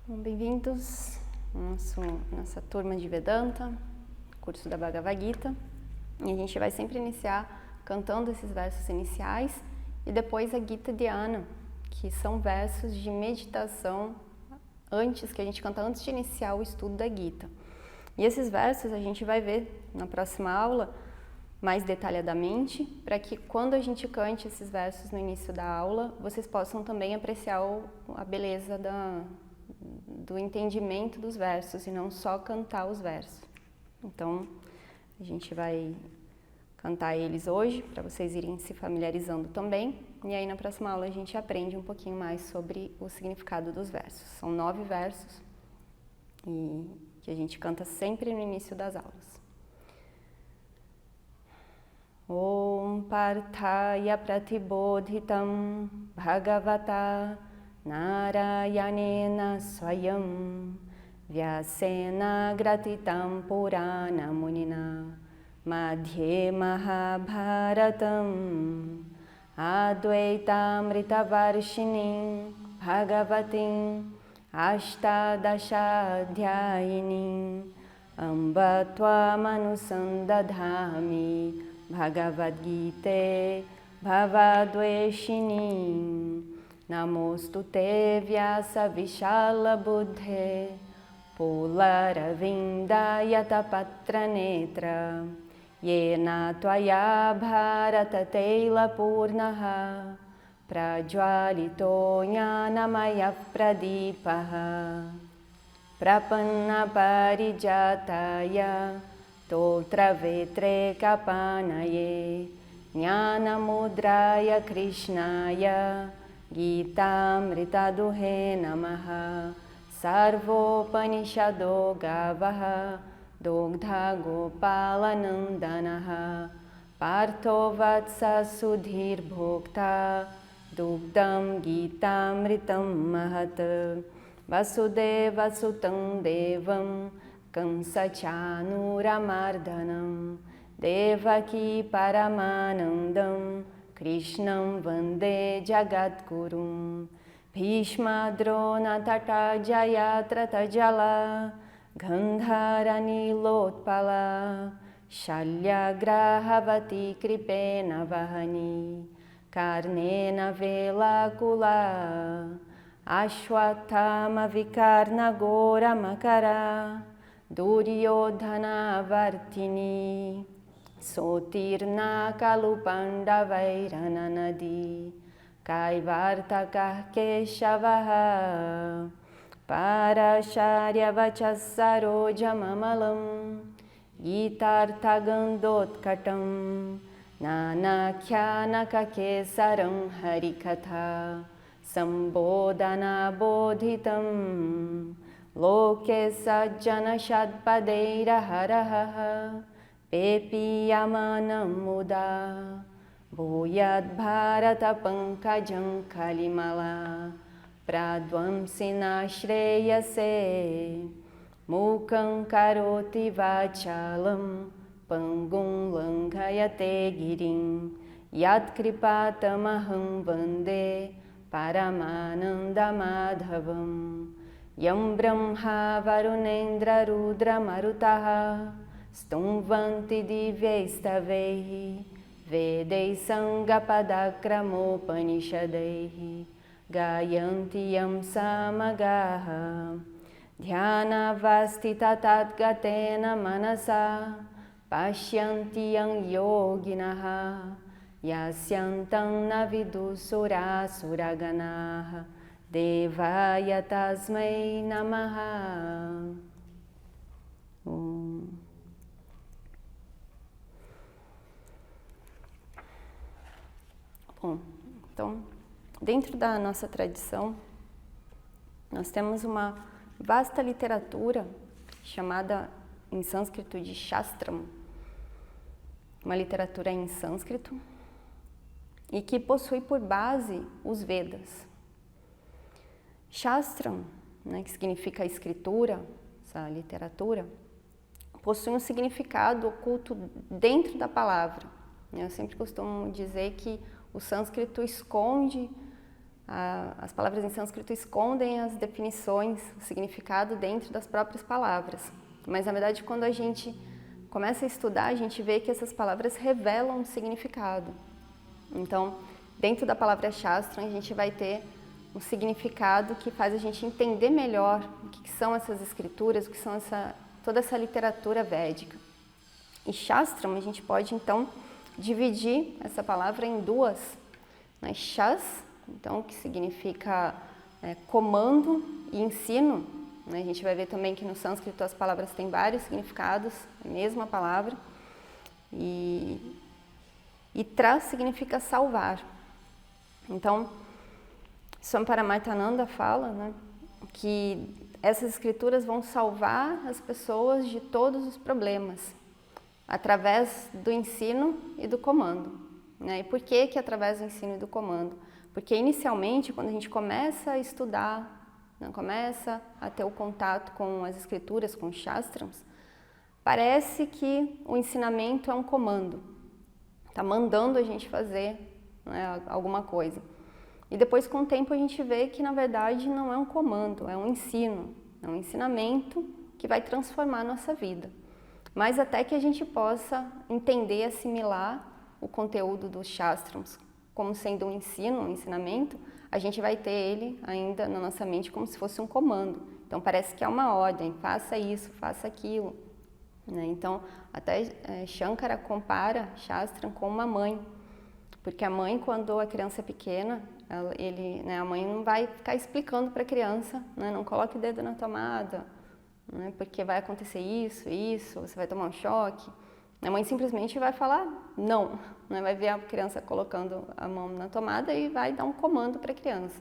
Bem-vindos à nossa turma de Vedanta, curso da Bhagavad Gita. E a gente vai sempre iniciar cantando esses versos iniciais e depois a Gita Dhyana, que são versos de meditação que a gente canta antes de iniciar o estudo da Gita. E esses versos a gente vai ver na próxima aula mais detalhadamente, para que quando a gente cante esses versos no início da aula, vocês possam também apreciar a beleza do entendimento dos versos e não só cantar os versos. Então, a gente vai cantar eles hoje, para vocês irem se familiarizando também, e aí na próxima aula a gente aprende um pouquinho mais sobre o significado dos versos. São 9 versos e que a gente canta sempre no início das aulas. Om Parthaya Pratibodhitam Bhagavata Narayanena Swayam Vyasena Gratitam Purana Munina Madhye Mahabharatam Advaitamrita Varshinim Bhagavatim Ashtadashadhyayinim Amba Tvamanusandadhami Bhagavad Gita Bhavadveshini Namostute Vyasa Vishala Buddhe Pularavinda Yatapatra Netra Yena Tvaya Bharata Teila Purnaha Prajwalito Jnanamaya Pradipaha Prapanna Parijataya Totra Vetre Kapanaye Jnana Mudraya Krishnaya Gitamrita Duhe Namaha Sarvopanishado Gavaha Dogdha Gopalanandanaha Partho Vatsa Sudhir Bhokta Dugdam Gitamritam Mahat Vasudeva Sutam Devam Kamsa Chanuramardanam Devaki Paramanandam Krishnam Vande Jagadgurum Bhishma Drona Tata Jayatrata Jala Gandharani Lotpala Shalyagrahavati Kripena Vahani Karnena Velakula Ashwatthama Vikarna Gora Makara Duryodhana Vartini Sotirna Kalupanda Vairana Nadi Kaivarta Keshavaha Parasharya Vachasaroja Mamalam Gitartha Gandotkatam Nanakhyana Kakesaram Harikatha Sambodhana Bodhitam Loke Sajjana Shadpadeira Haraha Pepiyamanam Muda Bhuyad Bharata Pankajam Kalimala Pradvamsina Shreyase Mukam Karoti Vachalam Pangum Lankayate Girim Yat Kripatamaham Vande Paramananda Madhavam Yam Brahma Varunendra Rudra Marutaha Stumvanti Divyaistavehi Vedei Sangapadakramopanishadehi Gayanti Yam Samagaha Dhyana Vastita Tatgatena Manasa Pashyanti Yam Yoginaha Yasyantam Navidusura Suraganaha Devaya Tasmai Namaha. Bom, então, dentro da nossa tradição, nós temos uma vasta literatura chamada em sânscrito de Shastram, uma literatura em sânscrito e que possui por base os Vedas. Shastram, né, que significa escritura, essa literatura, possui um significado oculto dentro da palavra. Eu sempre costumo dizer que o sânscrito esconde as palavras em sânscrito escondem as definições, o significado dentro das próprias palavras. Mas, na verdade, quando a gente começa a estudar, a gente vê que essas palavras revelam um significado. Então, dentro da palavra Shastra, a gente vai ter um significado que faz a gente entender melhor o que são essas escrituras, o que são toda essa literatura védica. E Shastram, a gente pode, então, dividir essa palavra em duas, né? Shas, então, que significa comando e ensino, né? A gente vai ver também que no sânscrito as palavras têm vários significados, a mesma palavra. E Tra significa salvar. Então, Swami Paramarthananda fala, né, que essas escrituras vão salvar as pessoas de todos os problemas, através do ensino e do comando. Né? E por que através do ensino e do comando? Porque inicialmente, quando a gente começa a estudar, né, começa a ter o contato com as escrituras, com os shastrams, parece que o ensinamento é um comando, está mandando a gente fazer, né, alguma coisa. E depois, com o tempo, a gente vê que, na verdade, não é um comando, é um ensino, é um ensinamento que vai transformar a nossa vida. Mas até que a gente possa entender, assimilar o conteúdo dos shastrams como sendo um ensino, um ensinamento, a gente vai ter ele ainda na nossa mente como se fosse um comando. Então parece que é uma ordem, faça isso, faça aquilo. Né? Então até Shankara compara Shastram com uma mãe, porque a mãe, quando a criança é pequena, a mãe não vai ficar explicando para a criança, né? Não coloque o dedo na tomada, né? Porque vai acontecer isso, você vai tomar um choque. A mãe simplesmente vai falar não, né? Vai ver a criança colocando a mão na tomada e vai dar um comando para a criança.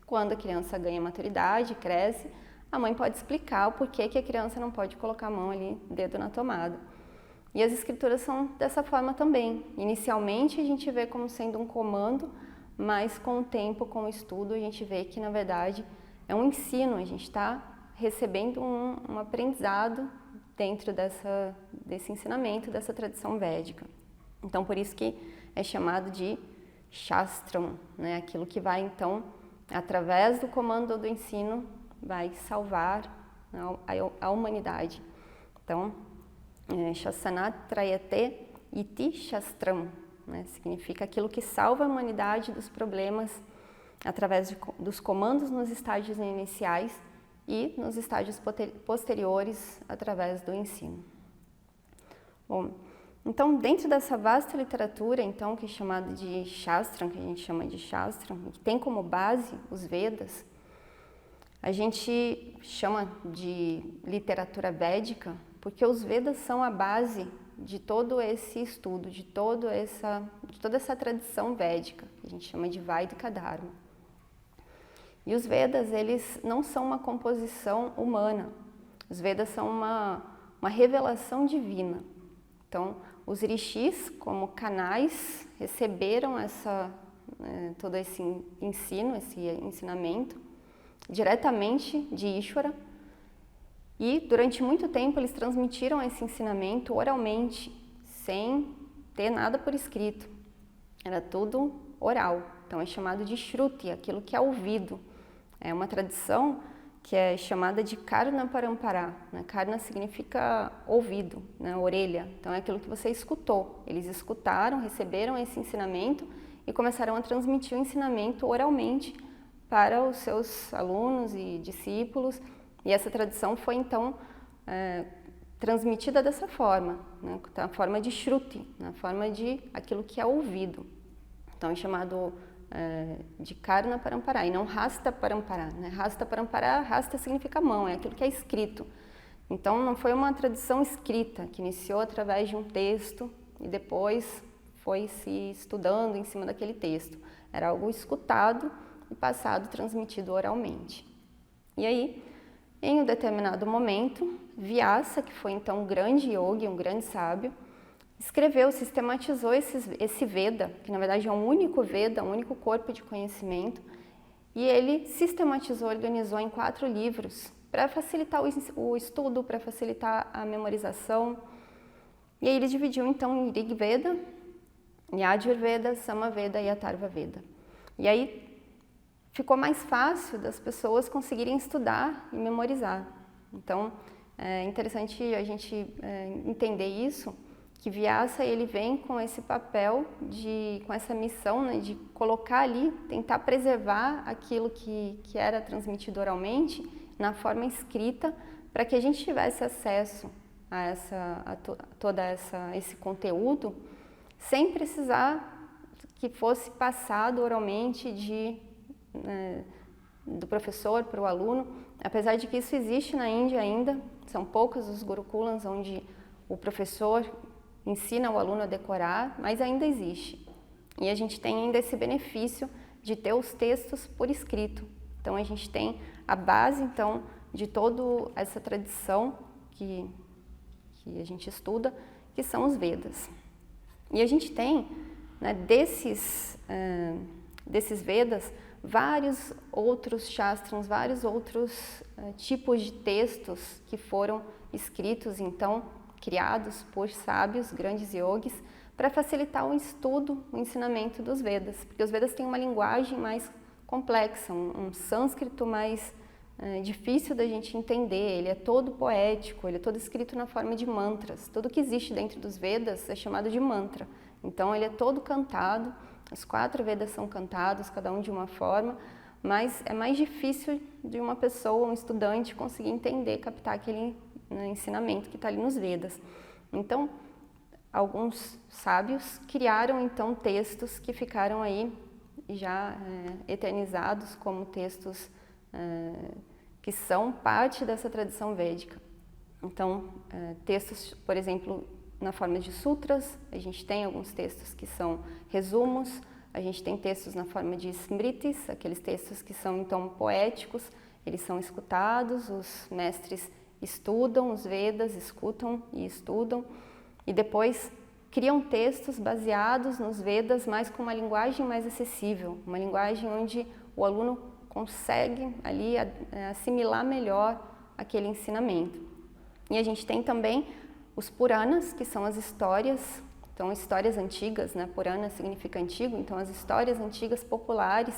Quando a criança ganha maturidade, cresce, a mãe pode explicar o porquê que a criança não pode colocar a mão ali, dedo na tomada. E as escrituras são dessa forma também. Inicialmente a gente vê como sendo um comando, mas com o tempo, com o estudo, a gente vê que na verdade é um ensino, a gente está recebendo um aprendizado dentro desse ensinamento, dessa tradição védica. Então, por isso que é chamado de Shastram, né? Aquilo que vai, então, através do comando do ensino, vai salvar, né, a humanidade. Então, Shasanat Trayate Iti Shastram, né? Significa aquilo que salva a humanidade dos problemas através dos comandos nos estágios iniciais e nos estágios posteriores através do ensino. Bom, então dentro dessa vasta literatura, então, que é chamada de Shastram, que a gente chama de Shastram, que tem como base os Vedas, a gente chama de literatura védica porque os Vedas são a base de todo esse estudo, de toda essa tradição védica, que a gente chama de Vaidika Dharma. E os Vedas, eles não são uma composição humana, os Vedas são uma revelação divina. Então, os rishis, como canais, receberam todo esse ensino, esse ensinamento, diretamente de Ishvara, e durante muito tempo eles transmitiram esse ensinamento oralmente, sem ter nada por escrito. Era tudo oral, então é chamado de Shruti, aquilo que é ouvido. É uma tradição que é chamada de Karna Parampara. Né? Karna significa ouvido, né? Orelha. Então é aquilo que você escutou. Eles escutaram, receberam esse ensinamento e começaram a transmitir o ensinamento oralmente para os seus alunos e discípulos. E essa tradição foi então transmitida dessa forma, né? Na forma de Shruti, na forma de aquilo que é ouvido. Então é chamado de Karna Parampara e não Hasta Parampara. Né? Hasta Parampara, Hasta significa mão, é aquilo que é escrito. Então não foi uma tradição escrita que iniciou através de um texto e depois foi se estudando em cima daquele texto. Era algo escutado e passado, transmitido oralmente. E aí, em um determinado momento, Vyasa, que foi então um grande yogi, um grande sábio, escreveu, sistematizou esse Veda, que na verdade é um único Veda, um único corpo de conhecimento, e ele sistematizou, organizou em 4 livros para facilitar o estudo, para facilitar a memorização. E aí ele dividiu então em Rig Veda, Yajurveda, Samaveda e Atharva Veda. E aí ficou mais fácil das pessoas conseguirem estudar e memorizar. Então, é interessante a gente entender isso, que Vyasa ele vem com esse papel, com essa missão, né, de colocar ali, tentar preservar aquilo que era transmitido oralmente na forma escrita, para que a gente tivesse acesso a todo esse conteúdo, sem precisar que fosse passado oralmente do professor para o aluno, apesar de que isso existe na Índia ainda, são poucos os gurukulams onde o professor ensina o aluno a decorar, mas ainda existe. E a gente tem ainda esse benefício de ter os textos por escrito. Então a gente tem a base então de toda essa tradição que a gente estuda, que são os Vedas. E a gente tem, né, desses Vedas, vários outros shastrams, vários outros tipos de textos que foram escritos, então, criados por sábios, grandes yogis, para facilitar o estudo, o ensinamento dos Vedas, porque os Vedas têm uma linguagem mais complexa, um sânscrito mais difícil da gente entender, ele é todo poético, ele é todo escrito na forma de mantras. Tudo que existe dentro dos Vedas é chamado de mantra, então ele é todo cantado, os 4 Vedas são cantados, cada um de uma forma, mas é mais difícil de uma pessoa, um estudante, conseguir entender, captar aquele ensinamento que está ali nos Vedas. Então, alguns sábios criaram então textos que ficaram aí já eternizados como textos que são parte dessa tradição védica. Então, textos, por exemplo, na forma de sutras, a gente tem alguns textos que são resumos, a gente tem textos na forma de smritis, aqueles textos que são então poéticos, eles são escutados, os mestres estudam os Vedas, escutam e estudam, e depois criam textos baseados nos Vedas, mas com uma linguagem mais acessível, uma linguagem onde o aluno consegue ali assimilar melhor aquele ensinamento. E a gente tem também os Puranas, que são as histórias, então histórias antigas, né? Purana significa antigo, então as histórias antigas populares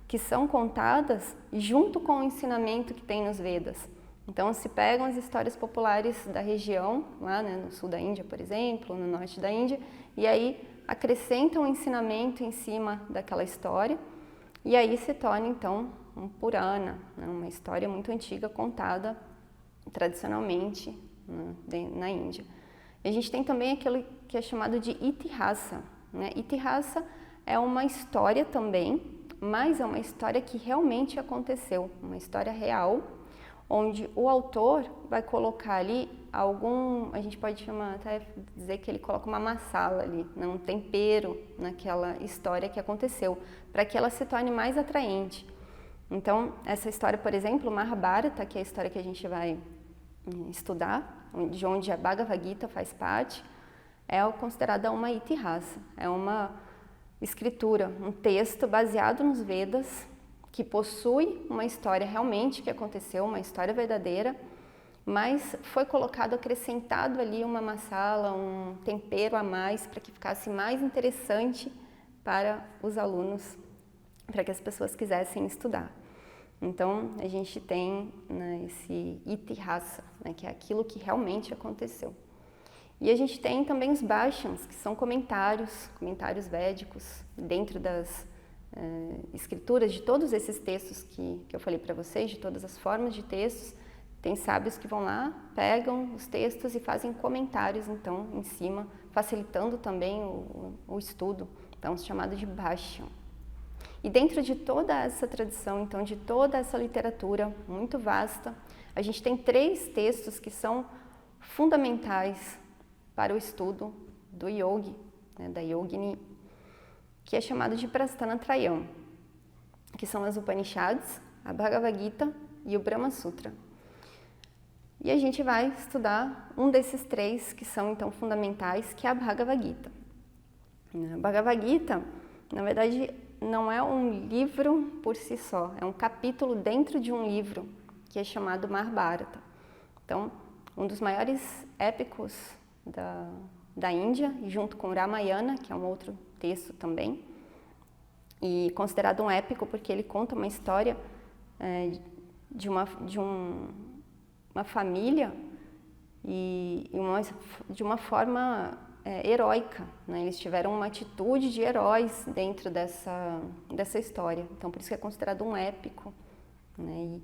que são contadas junto com o ensinamento que tem nos Vedas. Então se pegam as histórias populares da região, lá, né, no sul da Índia, por exemplo, no norte da Índia, e aí acrescentam o ensinamento em cima daquela história, e aí se torna então um Purana, né, uma história muito antiga contada tradicionalmente na Índia. E a gente tem também aquele que é chamado de Itihasa, né? Itihasa é uma história também, mas é uma história que realmente aconteceu, uma história real, onde o autor vai colocar ali a gente pode até dizer que ele coloca uma masala ali, né? Um tempero naquela história que aconteceu, para que ela se torne mais atraente. Então, essa história, por exemplo, Mahabharata, que é a história que a gente vai estudar, de onde a Bhagavad Gita faz parte, é considerada uma Itihasa, é uma escritura, um texto baseado nos Vedas, que possui uma história realmente que aconteceu, uma história verdadeira, mas foi colocado, acrescentado ali uma masala, um tempero a mais, para que ficasse mais interessante para os alunos, para que as pessoas quisessem estudar. Então, a gente tem, né, esse Itihasa, né, que é aquilo que realmente aconteceu. E a gente tem também os Bhashyams, que são comentários védicos, dentro das escrituras de todos esses textos que eu falei para vocês, de todas as formas de textos. Tem sábios que vão lá, pegam os textos e fazem comentários, então, em cima, facilitando também o estudo, então, chamado de Bhashyam. E dentro de toda essa tradição, então, de toda essa literatura muito vasta, a gente tem 3 textos que são fundamentais para o estudo do yogi, né, da yogini, que é chamado de Prasthanatrayam, que são as Upanishads, a Bhagavad Gita e o Brahma Sutra. E a gente vai estudar um desses 3 que são, então, fundamentais, que é a Bhagavad Gita. A Bhagavad Gita, na verdade, não é um livro por si só, é um capítulo dentro de um livro que é chamado Mahabharata. Então, um dos maiores épicos da Índia, junto com Ramayana, que é um outro texto também, e considerado um épico porque ele conta uma história de uma família e de uma forma heróica, né? Eles tiveram uma atitude de heróis dentro dessa história, então por isso que é considerado um épico, né?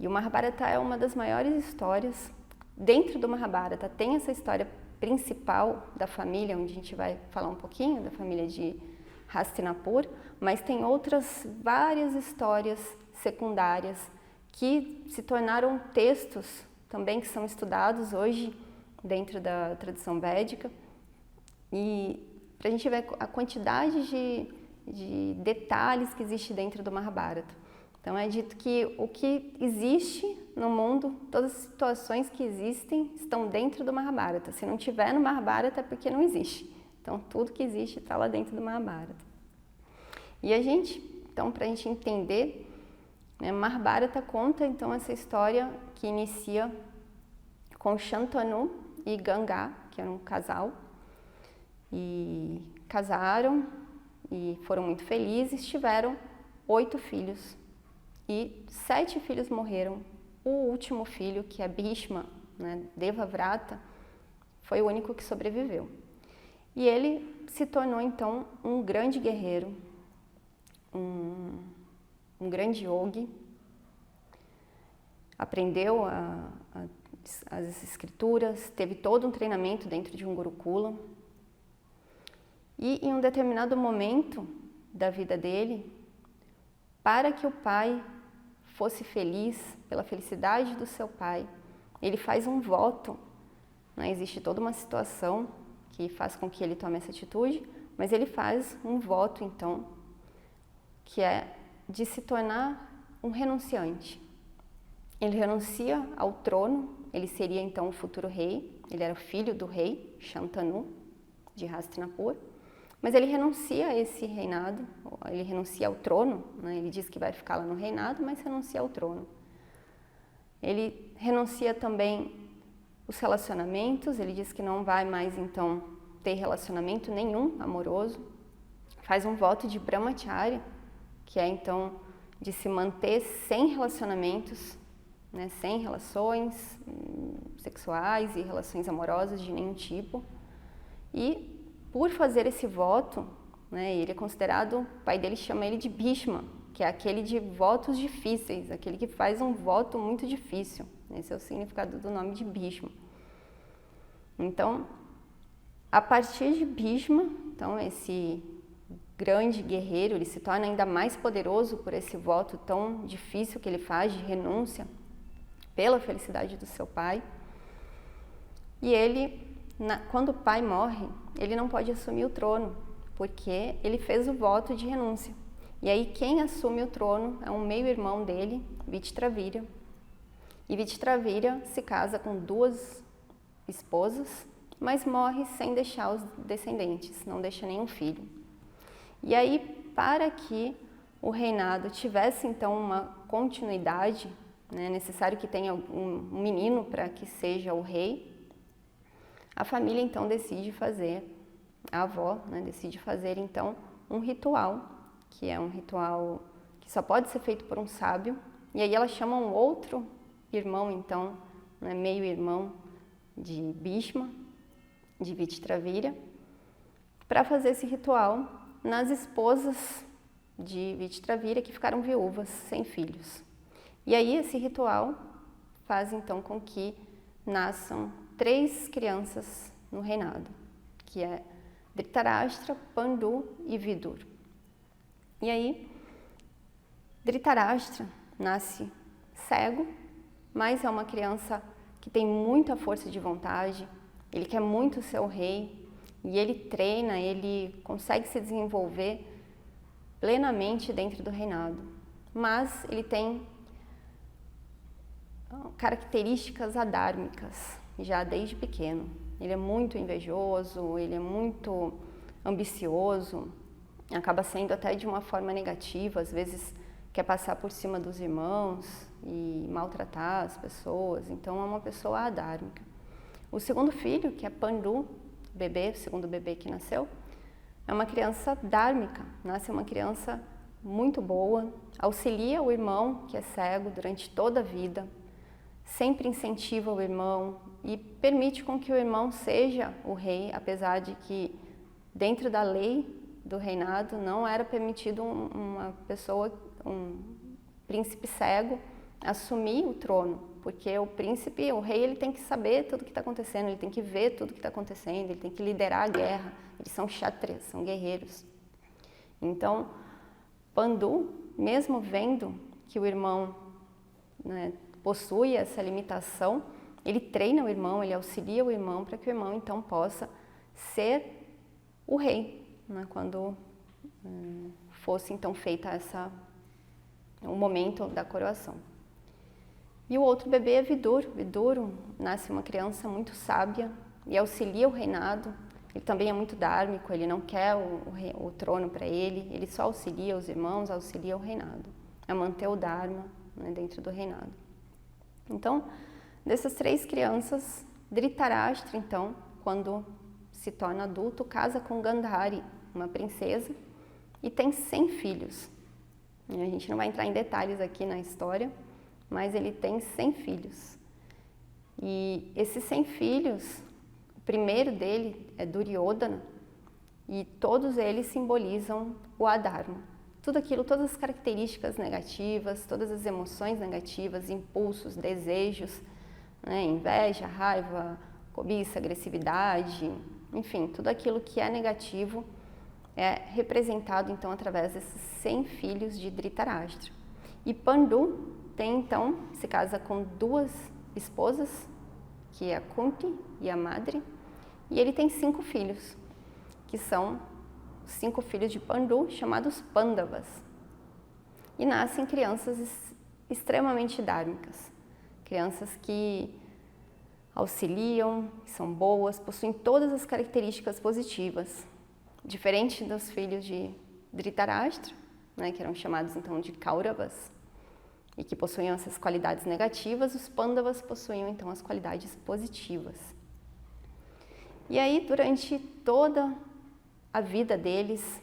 E o Mahabharata é uma das maiores histórias. Dentro do Mahabharata tem essa história principal da família, onde a gente vai falar um pouquinho da família de Hastinapur, mas tem outras várias histórias secundárias que se tornaram textos também que são estudados hoje dentro da tradição védica. E para a gente ver a quantidade de detalhes que existe dentro do Mahabharata. Então é dito que o que existe no mundo, todas as situações que existem estão dentro do Mahabharata. Se não tiver no Mahabharata é porque não existe. Então tudo que existe está lá dentro do Mahabharata. E então para a gente entender, né, Mahabharata conta então essa história que inicia com Shantanu e Ganga, que eram um casal, e casaram e foram muito felizes, tiveram 8 filhos. E 7 filhos morreram. O último filho, que é Bhishma, né, Devavrata, foi o único que sobreviveu. E ele se tornou, então, um grande guerreiro, um grande yogi. Aprendeu as escrituras, teve todo um treinamento dentro de um gurukula. E em um determinado momento da vida dele, para que o pai fosse feliz, pela felicidade do seu pai, ele faz um voto, né? Existe toda uma situação que faz com que ele tome essa atitude, mas ele faz um voto, então, que é de se tornar um renunciante. Ele renuncia ao trono, ele seria então o futuro rei, ele era o filho do rei Shantanu, de Hastinapur, mas ele renuncia a esse reinado, ele renuncia ao trono, né? Ele diz que vai ficar lá no reinado, mas renuncia ao trono. Ele renuncia também os relacionamentos, ele diz que não vai mais então ter relacionamento nenhum amoroso, faz um voto de brahmacharya, que é então de se manter sem relacionamentos, né? Sem relações sexuais e relações amorosas de nenhum tipo. E por fazer esse voto, né, ele é considerado, o pai dele chama ele de Bhishma, que é aquele de votos difíceis, aquele que faz um voto muito difícil. Esse é o significado do nome de Bhishma. Então, a partir de Bhishma, então esse grande guerreiro, ele se torna ainda mais poderoso por esse voto tão difícil que ele faz de renúncia pela felicidade do seu pai. E ele, quando o pai morre, ele não pode assumir o trono, porque ele fez o voto de renúncia. E aí quem assume o trono é um meio-irmão dele, Vichitravira. E Vichitravira se casa com 2 esposas, mas morre sem deixar os descendentes, não deixa nenhum filho. E aí, para que o reinado tivesse então uma continuidade, né, é necessário que tenha um menino para que seja o rei, a família então decide fazer, a avó, né, decide fazer então um ritual, que é um ritual que só pode ser feito por um sábio, e aí ela chama um outro irmão então, né, meio-irmão de Bhishma, de Vichitravira, para fazer esse ritual nas esposas de Vichitravira que ficaram viúvas, sem filhos. E aí esse ritual faz então com que nasçam 3 crianças no reinado, que é Dhritarashtra, Pandu e Vidur. E aí, Dhritarashtra nasce cego, mas é uma criança que tem muita força de vontade, ele quer muito ser o rei, e ele treina, ele consegue se desenvolver plenamente dentro do reinado. Mas ele tem características adármicas, já desde pequeno. Ele é muito invejoso, ele é muito ambicioso, acaba sendo até de uma forma negativa, às vezes quer passar por cima dos irmãos e maltratar as pessoas, então é uma pessoa adármica. O segundo filho, que é Pandu, o segundo bebê que nasceu, é uma criança dármica, nasce uma criança muito boa, auxilia o irmão que é cego durante toda a vida, sempre incentiva o irmão e permite com que o irmão seja o rei, apesar de que dentro da lei do reinado não era permitido uma pessoa, um príncipe cego, assumir o trono, porque o príncipe, o rei, ele tem que saber tudo o que está acontecendo, ele tem que ver tudo o que está acontecendo, ele tem que liderar a guerra, eles são kshatriyas, são guerreiros. Então, Pandu, mesmo vendo que o irmão, né, possui essa limitação, ele treina o irmão, ele auxilia o irmão para que o irmão então possa ser o rei, né, quando fosse então feita o momento da coroação. E o outro bebê é Vidura. Vidura nasce uma criança muito sábia e auxilia o reinado. Ele também é muito dármico, ele não quer o trono para ele, ele só auxilia os irmãos, auxilia o reinado, a manter o Dharma, né, dentro do reinado. Então, dessas 3 crianças, Dhritarashtra, então, quando se torna adulto, casa com Gandhari, uma princesa, e tem 100 filhos. E a gente não vai entrar em detalhes aqui na história, mas ele tem 100 filhos. E esses 100 filhos, o primeiro dele é Duryodhana, e todos eles simbolizam o Adharma. Tudo aquilo, todas as características negativas, todas as emoções negativas, impulsos, desejos, né, inveja, raiva, cobiça, agressividade, enfim, tudo aquilo que é negativo é representado então através desses 100 filhos de Dhritarashtra. E Pandu se casa com 2 esposas, que é a Kunti e a Madri, e ele tem 5 filhos, que são 5 filhos de Pandu, chamados Pandavas. E nascem crianças extremamente dármicas, crianças que auxiliam, são boas, possuem todas as características positivas, diferente dos filhos de Dhritarashtra, né, que eram chamados então de Kauravas, e que possuíam essas qualidades negativas, os Pandavas possuíam então as qualidades positivas. E aí, durante toda a vida deles,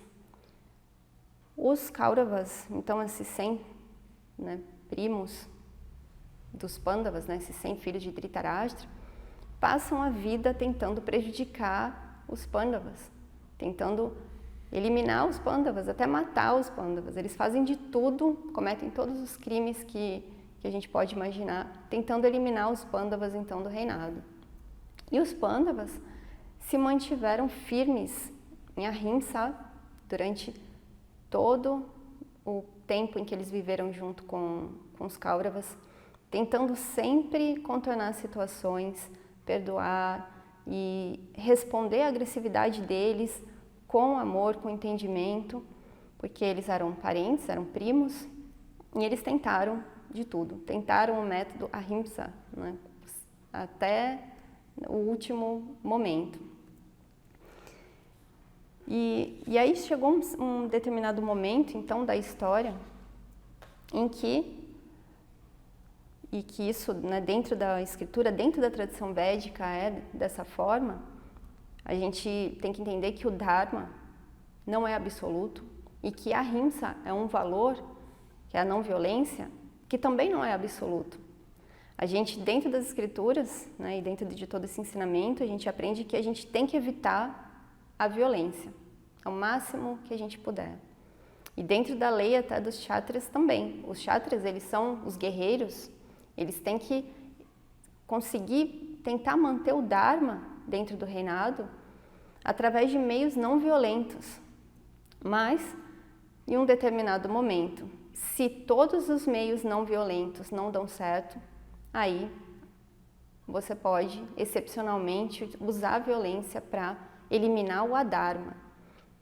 os Kauravas, então esses 100, né, primos dos Pandavas, né, esses 100 filhos de Dhritarashtra, passam a vida tentando prejudicar os Pandavas, tentando eliminar os Pandavas, até matar os Pandavas. Eles fazem de tudo, cometem todos os crimes que a gente pode imaginar, tentando eliminar os Pandavas então do reinado. E os Pandavas se mantiveram firmes em ahimsa durante todo o tempo em que eles viveram junto com os Kauravas, tentando sempre contornar situações, perdoar e responder à agressividade deles com amor, com entendimento, porque eles eram parentes, eram primos, e eles tentaram de tudo, tentaram o método ahimsa, né, até o último momento. E aí chegou um determinado momento, então, da história, em que isso, né, dentro da escritura, dentro da tradição védica é dessa forma, a gente tem que entender que o Dharma não é absoluto e que a ahimsa é um valor, que é a não violência, que também não é absoluto. A gente, dentro das escrituras, né, e dentro de todo esse ensinamento, a gente aprende que a gente tem que evitar a violência, ao máximo que a gente puder. E dentro da lei até dos kshatriyas também. Os kshatriyas, eles são os guerreiros, eles têm que conseguir tentar manter o Dharma dentro do reinado através de meios não violentos. Mas, em um determinado momento, se todos os meios não violentos não dão certo, aí você pode, excepcionalmente, usar a violência para eliminar o adharma.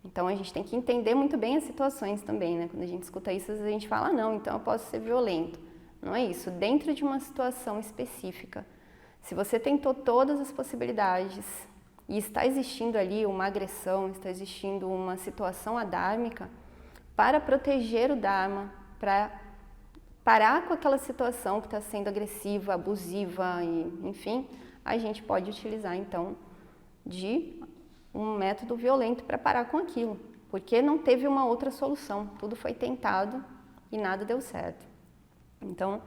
Então, a gente tem que entender muito bem as situações também, né? Quando a gente escuta isso, às vezes a gente fala, não, então eu posso ser violento. Não é isso. Dentro de uma situação específica, se você tentou todas as possibilidades e está existindo ali uma agressão, está existindo uma situação adármica, para proteger o Dharma, para parar com aquela situação que está sendo agressiva, abusiva, e, enfim, a gente pode utilizar, então, de um método violento para parar com aquilo. porque não teve uma outra solução, tudo foi tentado e nada deu certo. Então,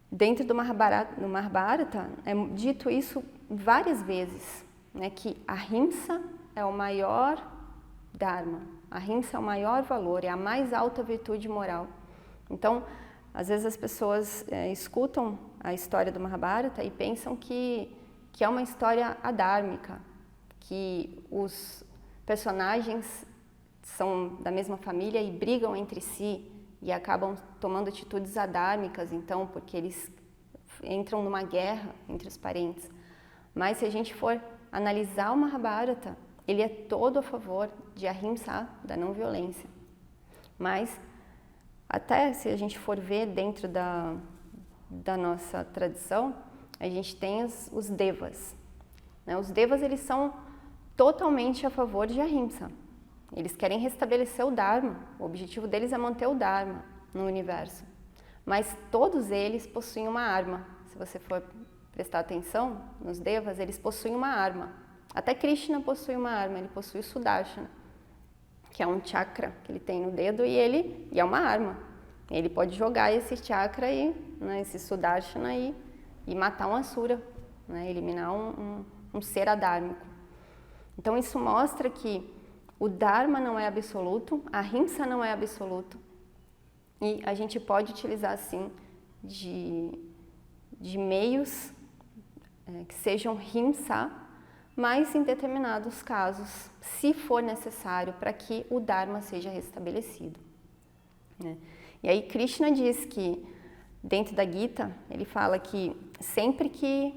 dentro do Mahabharata é dito isso várias vezes, né, que a ahimsa é o maior dharma, a ahimsa é o maior valor, é a mais alta virtude moral. Então, às vezes as pessoas escutam a história do Mahabharata e pensam que é uma história adármica, que os personagens são da mesma família e brigam entre si e acabam tomando atitudes adármicas, então, porque eles entram numa guerra entre os parentes. Mas se a gente for analisar o Mahabharata, ele é todo a favor de ahimsa, da não violência. Mas até se a gente for ver dentro da nossa tradição, a gente tem os devas. Né? Os devas, eles são totalmente a favor de ahimsa. Eles querem restabelecer o dharma. O objetivo deles é manter o dharma no universo. Mas todos eles possuem uma arma. Se você for prestar atenção nos devas, eles possuem uma arma. Até Krishna possui uma arma, ele possui o Sudarshana, que é um chakra que ele tem no dedo e é uma arma. Ele pode jogar esse chakra esse Sudarshana e matar um asura, né, eliminar um ser adármico. Então isso mostra que o dharma não é absoluto, a ahimsa não é absoluto e a gente pode utilizar sim de meios que sejam himsa, mas em determinados casos, se for necessário, para que o dharma seja restabelecido. Né? E aí Krishna diz que, dentro da Gita, ele fala que sempre que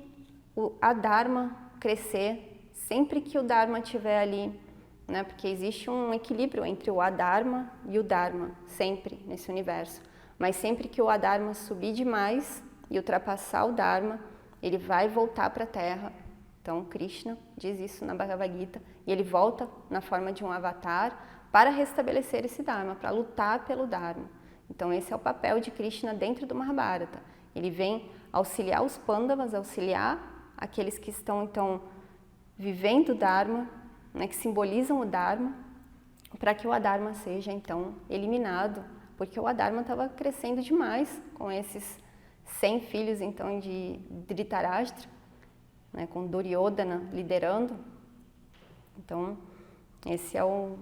a dharma crescer, sempre que o dharma estiver ali, né, porque existe um equilíbrio entre o adharma e o dharma, sempre nesse universo, mas sempre que o adharma subir demais e ultrapassar o dharma, ele vai voltar para a Terra. Então, Krishna diz isso na Bhagavad Gita, e ele volta na forma de um avatar para restabelecer esse dharma, para lutar pelo dharma. Então, esse é o papel de Krishna dentro do Mahabharata. Ele vem auxiliar os Pandavas, auxiliar aqueles que estão, então, vivendo o dharma, né, que simbolizam o dharma, para que o adharma seja, então, eliminado, porque o adharma estava crescendo demais com esses 100 filhos, então, de Dhritarashtra, né, com Duryodhana liderando. Então, esse é o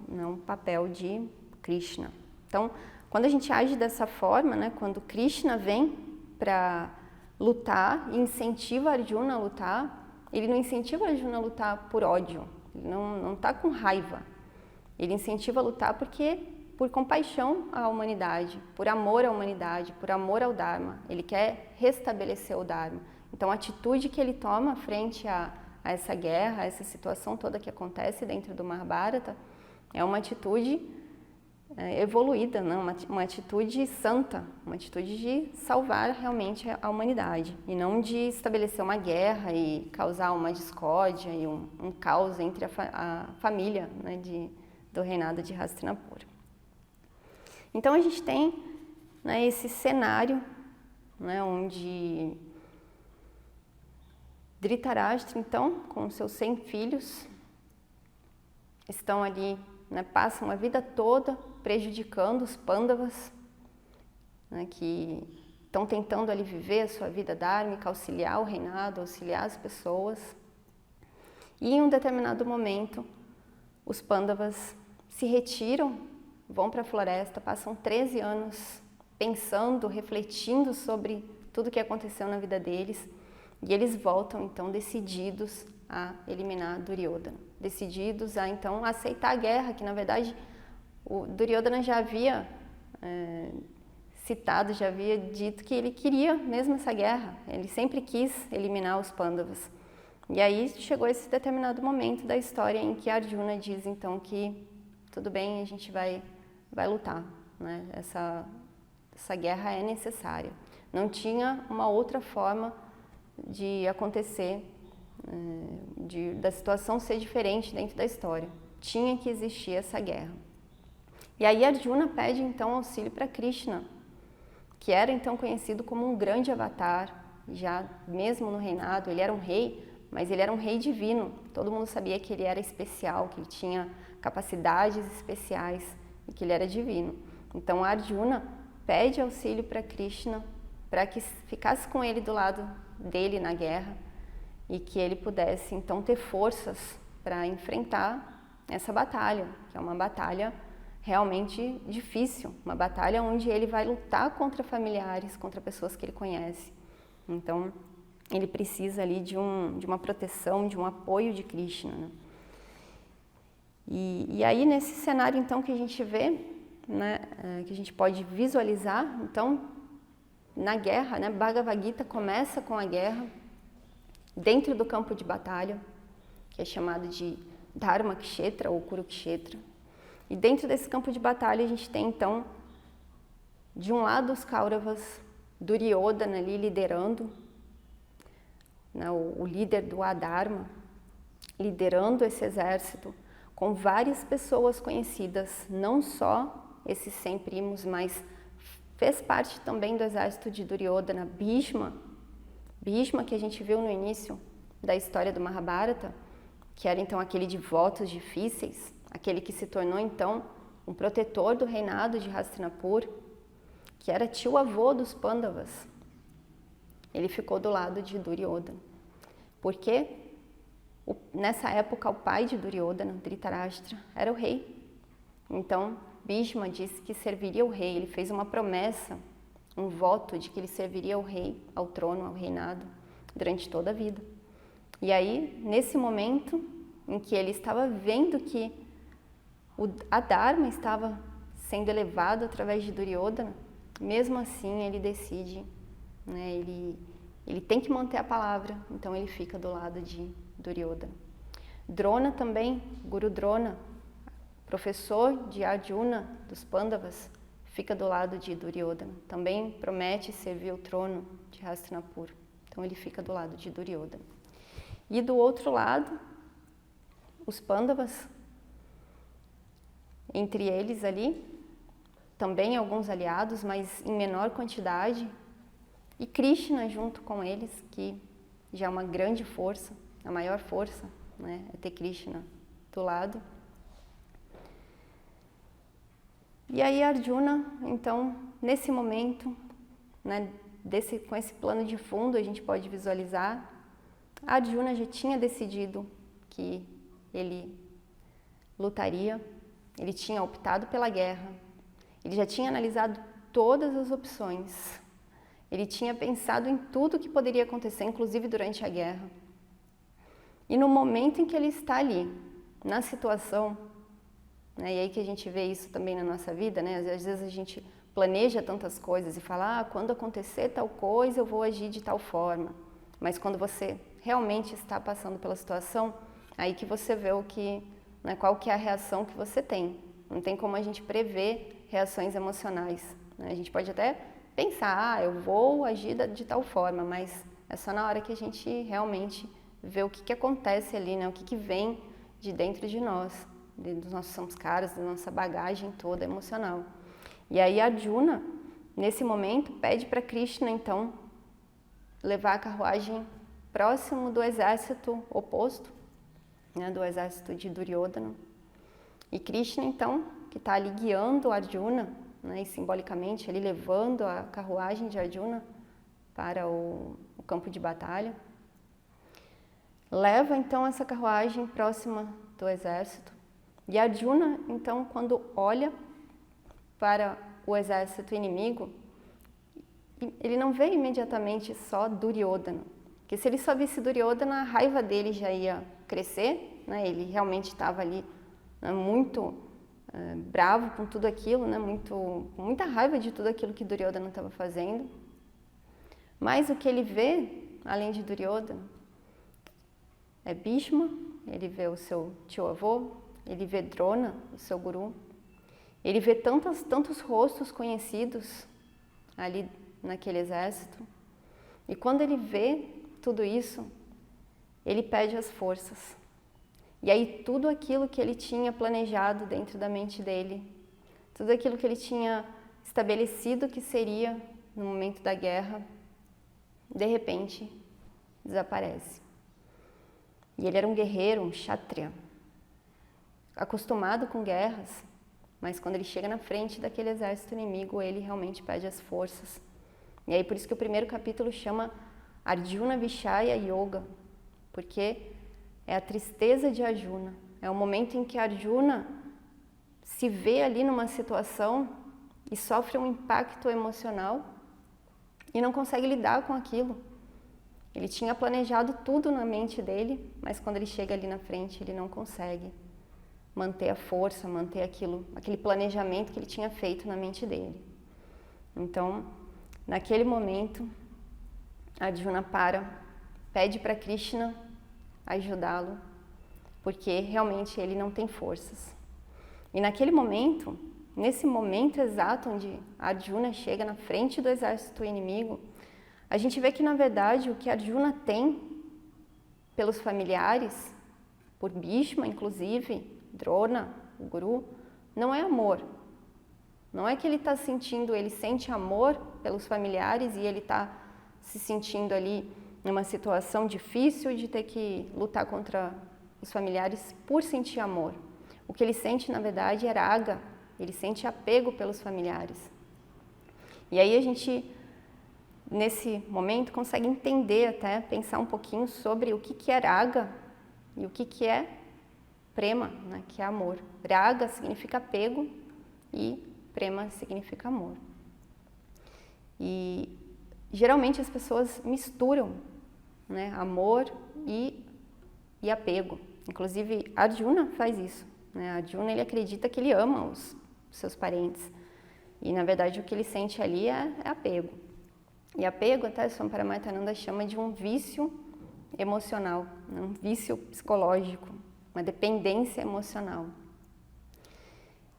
papel de Krishna. Então, quando a gente age dessa forma, né, quando Krishna vem para lutar e incentiva Arjuna a lutar, ele não incentiva Arjuna a lutar por ódio, ele não está com raiva. Ele incentiva a lutar por compaixão à humanidade, por amor à humanidade, por amor ao Dharma. Ele quer restabelecer o Dharma. Então, a atitude que ele toma frente a essa guerra, a essa situação toda que acontece dentro do Mahabharata, é uma atitude evoluída, né? Uma atitude santa, uma atitude de salvar realmente a humanidade, e não de estabelecer uma guerra e causar uma discórdia e um caos entre a família, né, do reinado de Hastinapura. Então, a gente tem, né, esse cenário, né, onde Dhritarashtra, então, com seus 100 filhos, estão ali, né, passam a vida toda prejudicando os Pandavas, né, que estão tentando ali viver a sua vida dhármica, auxiliar o reinado, auxiliar as pessoas. E em um determinado momento, os Pandavas se retiram, vão para a floresta, passam 13 anos pensando, refletindo sobre tudo o que aconteceu na vida deles. E eles voltam, então, decididos a eliminar Duryodhana, decididos a, então, aceitar a guerra, que, na verdade, o Duryodhana já havia citado, já havia dito que ele queria mesmo essa guerra, ele sempre quis eliminar os Pandavas. E aí chegou esse determinado momento da história em que Arjuna diz, então, que tudo bem, a gente vai lutar, né? Essa guerra é necessária. Não tinha uma outra forma de acontecer, da situação ser diferente dentro da história. Tinha que existir essa guerra. E aí Arjuna pede então auxílio para Krishna, que era então conhecido como um grande avatar, já mesmo no reinado. Ele era um rei, mas ele era um rei divino. Todo mundo sabia que ele era especial, que ele tinha capacidades especiais e que ele era divino. Então Arjuna pede auxílio para Krishna para que ficasse com ele do lado dele na guerra e que ele pudesse então ter forças para enfrentar essa batalha, que é uma batalha realmente difícil, uma batalha onde ele vai lutar contra familiares, contra pessoas que ele conhece. Então, ele precisa ali de uma proteção, de um apoio de Krishna, né? E aí, nesse cenário, então, que a gente vê, né, que a gente pode visualizar, então, na guerra, né, Bhagavad Gita começa com a guerra dentro do campo de batalha, que é chamado de Dharmakshetra ou Kurukshetra. E dentro desse campo de batalha a gente tem então, de um lado os Kauravas, Duryodhana ali liderando, né, o líder do Adharma, liderando esse exército, com várias pessoas conhecidas, não só esses 100 primos, mas fez parte também do exército de Duryodhana, Bhishma, que a gente viu no início da história do Mahabharata, que era então aquele de votos difíceis, aquele que se tornou então um protetor do reinado de Hastinapur, que era tio-avô dos Pandavas. Ele ficou do lado de Duryodhana. Porque nessa época o pai de Duryodhana, Dhritarashtra, era o rei. Então Bhishma disse que serviria o rei, ele fez uma promessa, um voto de que ele serviria o rei ao trono, ao reinado, durante toda a vida. E aí, nesse momento em que ele estava vendo que a Dharma estava sendo elevado através de Duryodhana, mesmo assim ele decide, né, ele tem que manter a palavra, então ele fica do lado de Duryodhana. Drona também, Guru Drona, professor de Arjuna, dos Pandavas, fica do lado de Duryodhana. Também promete servir o trono de Hastinapur, então ele fica do lado de Duryodhana. E do outro lado, os Pandavas, entre eles ali, também alguns aliados, mas em menor quantidade, e Krishna junto com eles, que já é uma grande força, a maior força, né, é ter Krishna do lado. E aí Arjuna, então, nesse momento, né, com esse plano de fundo, a gente pode visualizar, Arjuna já tinha decidido que ele lutaria, ele tinha optado pela guerra, ele já tinha analisado todas as opções, ele tinha pensado em tudo que poderia acontecer, inclusive durante a guerra. E no momento em que ele está ali, na situação, né, e aí que a gente vê isso também na nossa vida, né, às vezes a gente planeja tantas coisas e fala, quando acontecer tal coisa eu vou agir de tal forma, mas quando você realmente está passando pela situação, aí que você vê né, qual que é a reação que você tem. Não tem como a gente prever reações emocionais, né? A gente pode até pensar, eu vou agir de tal forma, mas é só na hora que a gente realmente vê o que acontece ali, né? O que vem de dentro de nós, dos nossos samskaras, da nossa bagagem toda emocional. E aí Arjuna, nesse momento, pede para Krishna, então, levar a carruagem próximo do exército oposto, né, do exército de Duryodhana. E Krishna, então, que está ali guiando Arjuna, né, e simbolicamente ele levando a carruagem de Arjuna para o campo de batalha, leva então essa carruagem próxima do exército. E Arjuna, então, quando olha para o exército inimigo, ele não vê imediatamente só Duryodhana, porque se ele só visse Duryodhana, a raiva dele já ia crescer, né? Ele realmente estava ali, né, muito bravo com tudo aquilo, né? Com muita raiva de tudo aquilo que Duryodhana estava fazendo. Mas o que ele vê, além de Duryodhana, é Bhishma, ele vê o seu tio-avô, ele vê Drona, o seu guru, ele vê tantos rostos conhecidos ali naquele exército. E quando ele vê tudo isso, ele pede as forças. E aí tudo aquilo que ele tinha planejado dentro da mente dele, tudo aquilo que ele tinha estabelecido que seria no momento da guerra, de repente desaparece. E ele era um guerreiro, um kshatriya. acostumado com guerras, mas quando ele chega na frente daquele exército inimigo, ele realmente perde as forças. E aí por isso que o primeiro capítulo chama Arjuna Vishaya Yoga, porque é a tristeza de Arjuna. É o momento em que Arjuna se vê ali numa situação e sofre um impacto emocional e não consegue lidar com aquilo. Ele tinha planejado tudo na mente dele, mas quando ele chega ali na frente, ele não consegue manter a força, manter aquele planejamento que ele tinha feito na mente dele. Então, naquele momento, Arjuna pede para Krishna ajudá-lo, porque realmente ele não tem forças. E naquele momento, nesse momento exato onde Arjuna chega na frente do exército inimigo, a gente vê que na verdade o que Arjuna tem pelos familiares, por Bhishma inclusive, Drona, o Guru, não é amor. Não é que ele ele sente amor pelos familiares e ele está se sentindo ali numa situação difícil de ter que lutar contra os familiares por sentir amor. O que ele sente, na verdade, é raga, ele sente apego pelos familiares. E aí a gente, nesse momento, consegue entender até, pensar um pouquinho sobre o que é raga e o que é prema, né, que é amor. Raga significa apego e prema significa amor. E geralmente as pessoas misturam, né, amor e apego. Inclusive Arjuna faz isso. Né? Arjuna, ele acredita que ele ama os seus parentes. E na verdade o que ele sente ali é apego. E apego, até Swami Paramarthananda chama de um vício emocional, né? Um vício psicológico, uma dependência emocional.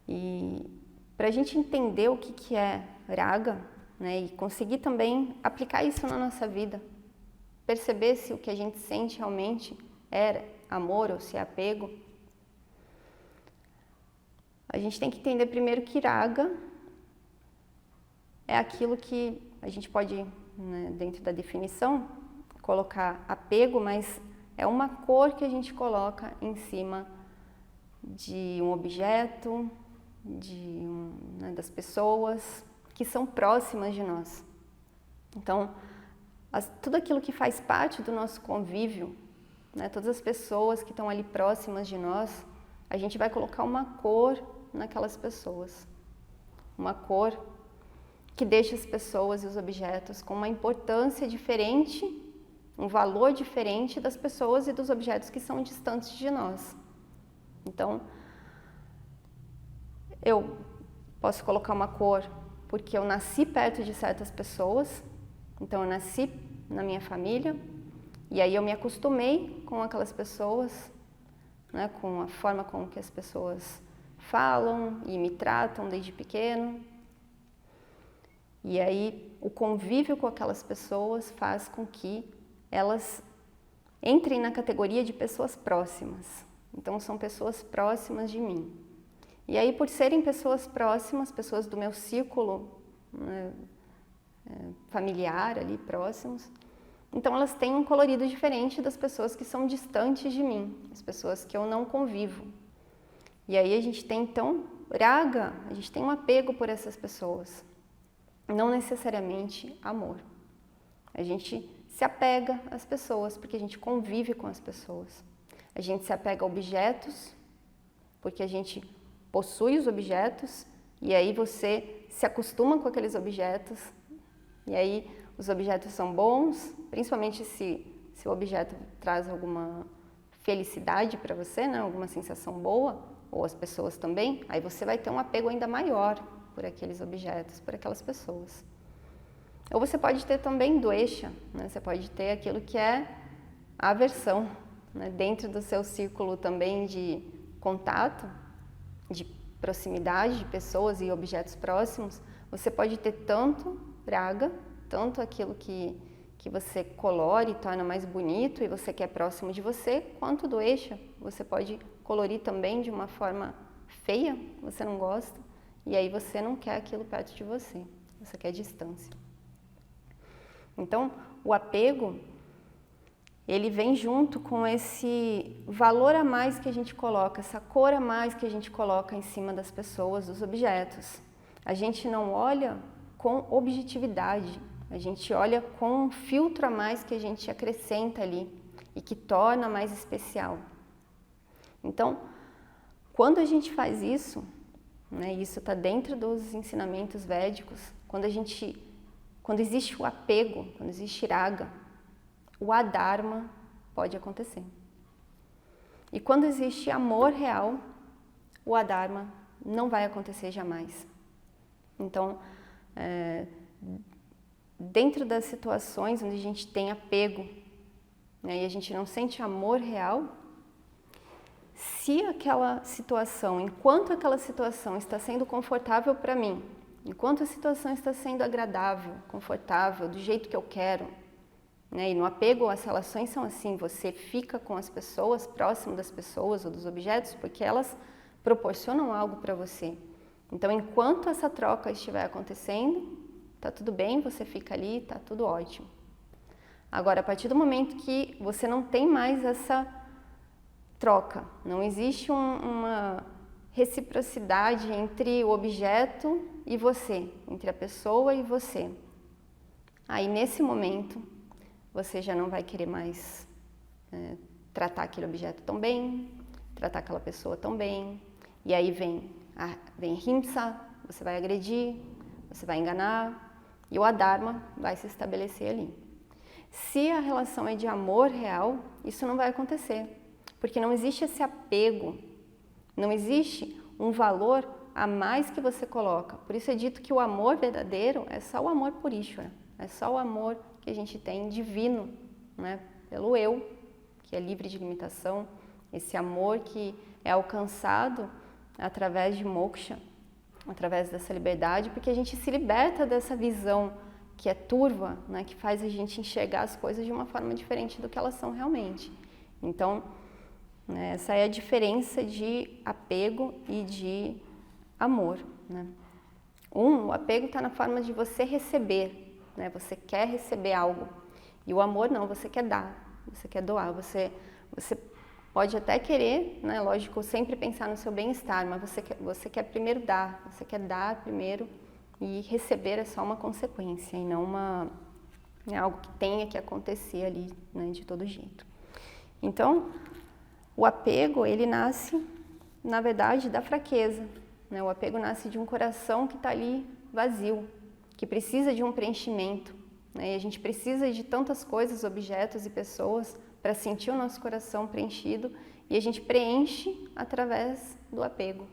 E para a gente entender o que é raga, né, e conseguir também aplicar isso na nossa vida, perceber se o que a gente sente realmente é amor ou se é apego, a gente tem que entender primeiro que raga é aquilo que a gente pode, né, dentro da definição, colocar apego, mas é uma cor que a gente coloca em cima de um objeto, né, das pessoas que são próximas de nós. Então, tudo aquilo que faz parte do nosso convívio, né, todas as pessoas que estão ali próximas de nós, a gente vai colocar uma cor naquelas pessoas. Uma cor que deixa as pessoas e os objetos com uma importância diferente, um valor diferente das pessoas e dos objetos que são distantes de nós. Então, eu posso colocar uma cor porque eu nasci perto de certas pessoas, então eu nasci na minha família, e aí eu me acostumei com aquelas pessoas, né, com a forma como que as pessoas falam e me tratam desde pequeno. E aí o convívio com aquelas pessoas faz com que elas entrem na categoria de pessoas próximas. Então são pessoas próximas de mim. E aí por serem pessoas próximas, pessoas do meu círculo, né, familiar ali próximos, então elas têm um colorido diferente das pessoas que são distantes de mim, as pessoas que eu não convivo. E aí a gente tem então raga, a gente tem um apego por essas pessoas, não necessariamente amor. A gente se apega às pessoas porque a gente convive com as pessoas. A gente se apega a objetos porque a gente possui os objetos e aí você se acostuma com aqueles objetos e aí os objetos são bons, principalmente se o objeto traz alguma felicidade para você, né? Alguma sensação boa, ou as pessoas também, aí você vai ter um apego ainda maior por aqueles objetos, por aquelas pessoas. Ou você pode ter também doença, né? Você pode ter aquilo que é a aversão, né? Dentro do seu círculo também de contato, de proximidade de pessoas e objetos próximos, você pode ter tanto raga, tanto aquilo que você colore e torna mais bonito e você quer próximo de você, quanto doença, você pode colorir também de uma forma feia, você não gosta, e aí você não quer aquilo perto de você, você quer distância. Então, o apego, ele vem junto com esse valor a mais que a gente coloca, essa cor a mais que a gente coloca em cima das pessoas, dos objetos. A gente não olha com objetividade, a gente olha com um filtro a mais que a gente acrescenta ali e que torna mais especial. Então, quando a gente faz isso, né, isso está dentro dos ensinamentos védicos, quando existe o apego, quando existe raga, o adharma pode acontecer. E quando existe amor real, o adharma não vai acontecer jamais. Então, dentro das situações onde a gente tem apego, né, e a gente não sente amor real, se aquela situação, enquanto aquela situação está sendo confortável para mim, enquanto a situação está sendo agradável, confortável, do jeito que eu quero, né, e no apego as relações são assim, você fica com as pessoas, próximo das pessoas ou dos objetos, porque elas proporcionam algo para você. Então, enquanto essa troca estiver acontecendo, tá tudo bem, você fica ali, tá tudo ótimo. Agora, a partir do momento que você não tem mais essa troca, não existe uma reciprocidade entre o objeto e você, entre a pessoa e você. Aí, nesse momento, você já não vai querer mais tratar aquele objeto tão bem, tratar aquela pessoa tão bem, e aí vem himsa, você vai agredir, você vai enganar, e o adharma vai se estabelecer ali. Se a relação é de amor real, isso não vai acontecer, porque não existe esse apego, não existe um valor a mais que você coloca. Por isso é dito que o amor verdadeiro é só o amor por Ishvara, é só o amor que a gente tem divino, né? Pelo eu, que é livre de limitação, esse amor que é alcançado através de moksha, através dessa liberdade, porque a gente se liberta dessa visão que é turva, né? Que faz a gente enxergar as coisas de uma forma diferente do que elas são realmente. Então, né, essa é a diferença de apego e de amor, né? O apego está na forma de você receber, né? Você quer receber algo. E o amor não, você quer dar, você quer doar, você pode até querer, né? Lógico, sempre pensar no seu bem-estar, mas você quer primeiro dar, você quer dar primeiro e receber é só uma consequência e não algo que tenha que acontecer ali, né? De todo jeito. Então, o apego, ele nasce, na verdade, da fraqueza, né? O apego nasce de um coração que está ali vazio, que precisa de um preenchimento, né? E a gente precisa de tantas coisas, objetos e pessoas para sentir o nosso coração preenchido e a gente preenche através do apego,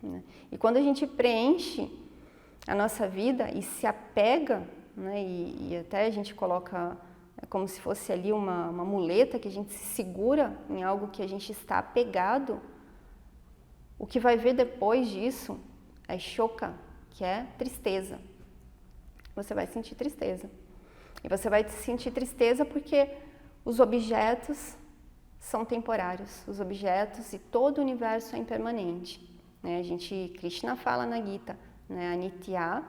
né? E quando a gente preenche a nossa vida e se apega, né? E até a gente coloca como se fosse ali uma muleta que a gente se segura em algo que a gente está apegado, o que vai vir depois disso é choca, que é tristeza. Você vai sentir tristeza. E você vai sentir tristeza porque os objetos são temporários. Os objetos e todo o universo é impermanente, né? Krishna fala na Gita, né? Anitya,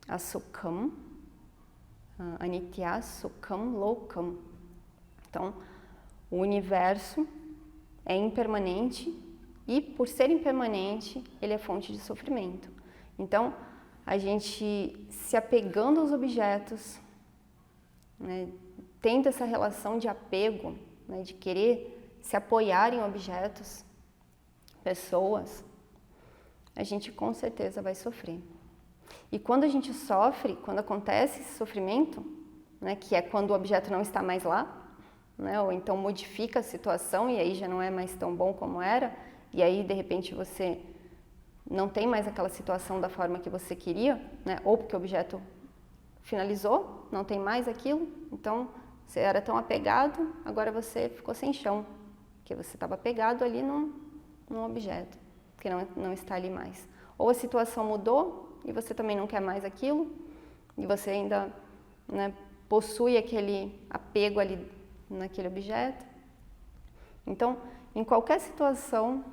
Asukham, Anitya, Sukham, Lokam. Então, o universo é impermanente e, por ser impermanente, ele é fonte de sofrimento. Então, a gente se apegando aos objetos, né, tendo essa relação de apego, né, de querer se apoiar em objetos, pessoas, a gente com certeza vai sofrer. E quando a gente sofre, quando acontece esse sofrimento, né, que é quando o objeto não está mais lá, né, ou então modifica a situação e aí já não é mais tão bom como era, e aí de repente você não tem mais aquela situação da forma que você queria, né? Ou porque o objeto finalizou, não tem mais aquilo, então você era tão apegado, agora você ficou sem chão, porque você estava apegado ali num objeto, que não está ali mais. Ou a situação mudou e você também não quer mais aquilo, e você ainda, né, possui aquele apego ali naquele objeto. Então, em qualquer situação,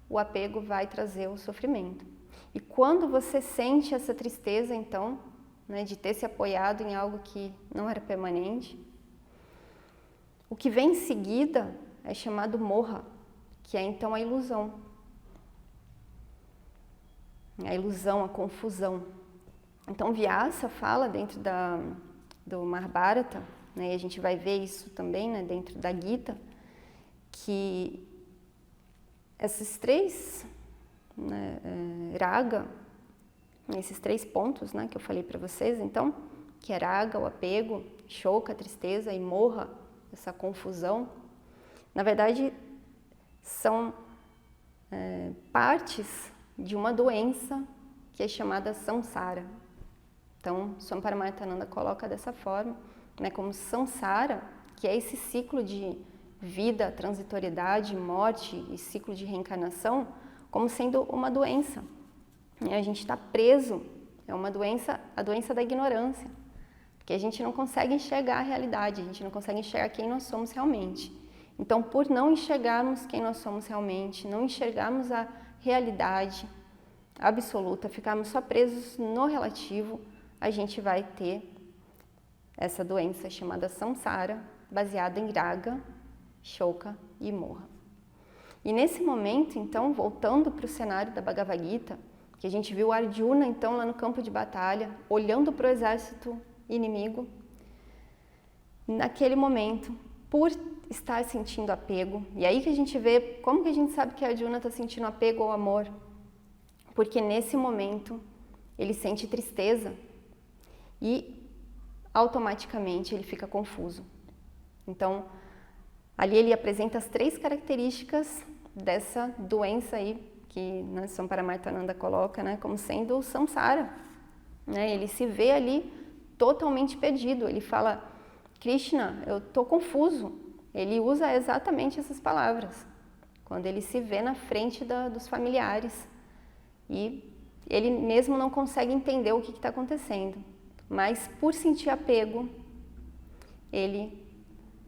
o apego vai trazer o sofrimento. E quando você sente essa tristeza, então, né, de ter se apoiado em algo que não era permanente, O que vem em seguida é chamado moha, que é então a ilusão. A ilusão, a confusão. Então Vyasa fala dentro do Mahabharata, né, e a gente vai ver isso também, né, dentro da Gita, que esses três, né, raga, esses 3 pontos, né, que eu falei para vocês, então, que é raga, o apego, shoka, a tristeza, e moha, essa confusão, na verdade, são partes de uma doença que é chamada samsara. Então, Swami Paramarthananda coloca dessa forma, né, como samsara, que é esse ciclo de vida, transitoriedade, morte e ciclo de reencarnação, como sendo uma doença. E a gente está preso, é uma doença, a doença da ignorância, porque a gente não consegue enxergar a realidade, a gente não consegue enxergar quem nós somos realmente. Então, por não enxergarmos quem nós somos realmente, não enxergarmos a realidade absoluta, ficarmos só presos no relativo, a gente vai ter essa doença chamada samsara, baseada em raga, shoka e moha. E nesse momento, então, voltando para o cenário da Bhagavad Gita, que a gente viu Arjuna, então, lá no campo de batalha, olhando para o exército inimigo, naquele momento, por estar sentindo apego, e aí que a gente vê, como que a gente sabe que Arjuna está sentindo apego ou amor? Porque nesse momento, ele sente tristeza e automaticamente ele fica confuso. Então, ali ele apresenta as 3 características dessa doença aí, que Swami Paramarthananda coloca, né, como sendo o samsara. Né? Ele se vê ali totalmente perdido. Ele fala, Krishna, eu estou confuso. Ele usa exatamente essas palavras, quando ele se vê na frente dos familiares. E ele mesmo não consegue entender o que está acontecendo. Mas por sentir apego, ele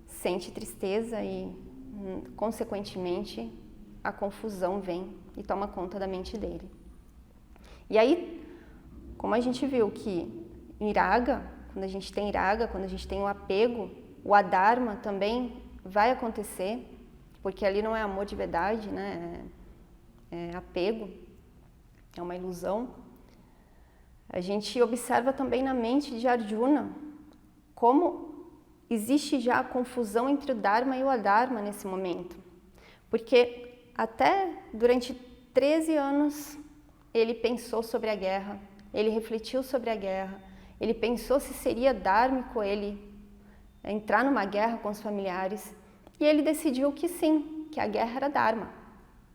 sente tristeza e, consequentemente, a confusão vem e toma conta da mente dele. E aí, como a gente viu que em raga, quando a gente tem raga, quando a gente tem o apego, o adharma também vai acontecer, porque ali não é amor de verdade, né? É apego, é uma ilusão. A gente observa também na mente de Arjuna como existe já a confusão entre o Dharma e o Adharma nesse momento. Porque até durante 13 anos ele pensou sobre a guerra, ele refletiu sobre a guerra, ele pensou se seria dhármico ele entrar numa guerra com os familiares, e ele decidiu que sim, que a guerra era Dharma,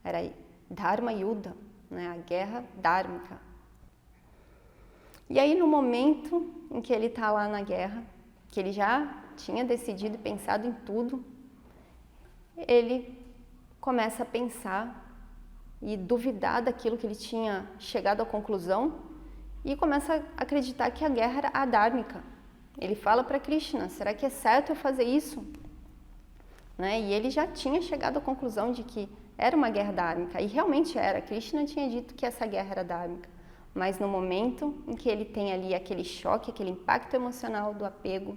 era Dharma Yuddha, né? A guerra dhármica. E aí no momento em que ele está lá na guerra, que ele já tinha decidido e pensado em tudo, ele começa a pensar e duvidar daquilo que ele tinha chegado à conclusão e começa a acreditar que a guerra era adármica. Ele fala para Krishna, será que é certo eu fazer isso? Né? E ele já tinha chegado à conclusão de que era uma guerra dármica, e realmente era. Krishna tinha dito que essa guerra era dármica, mas no momento em que ele tem ali aquele choque, aquele impacto emocional do apego,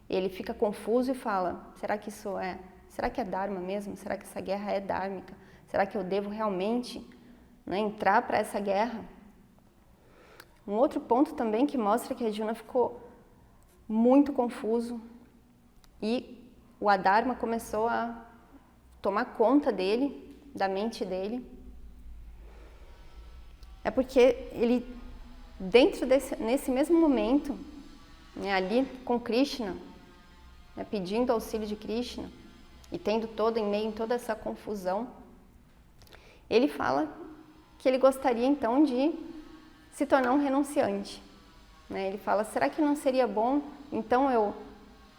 ele fica confuso e fala, será que isso é? Será que é dharma mesmo? Será que essa guerra é dármica? Será que eu devo realmente, né, entrar para essa guerra? Um outro ponto também que mostra que Arjuna ficou muito confuso e o adharma começou a tomar conta dele, da mente dele, é porque ele, nesse mesmo momento, né, ali com Krishna, né, pedindo auxílio de Krishna e tendo em meio a toda essa confusão, ele fala que ele gostaria então de se tornar um renunciante. Né? Ele fala, será que não seria bom então eu,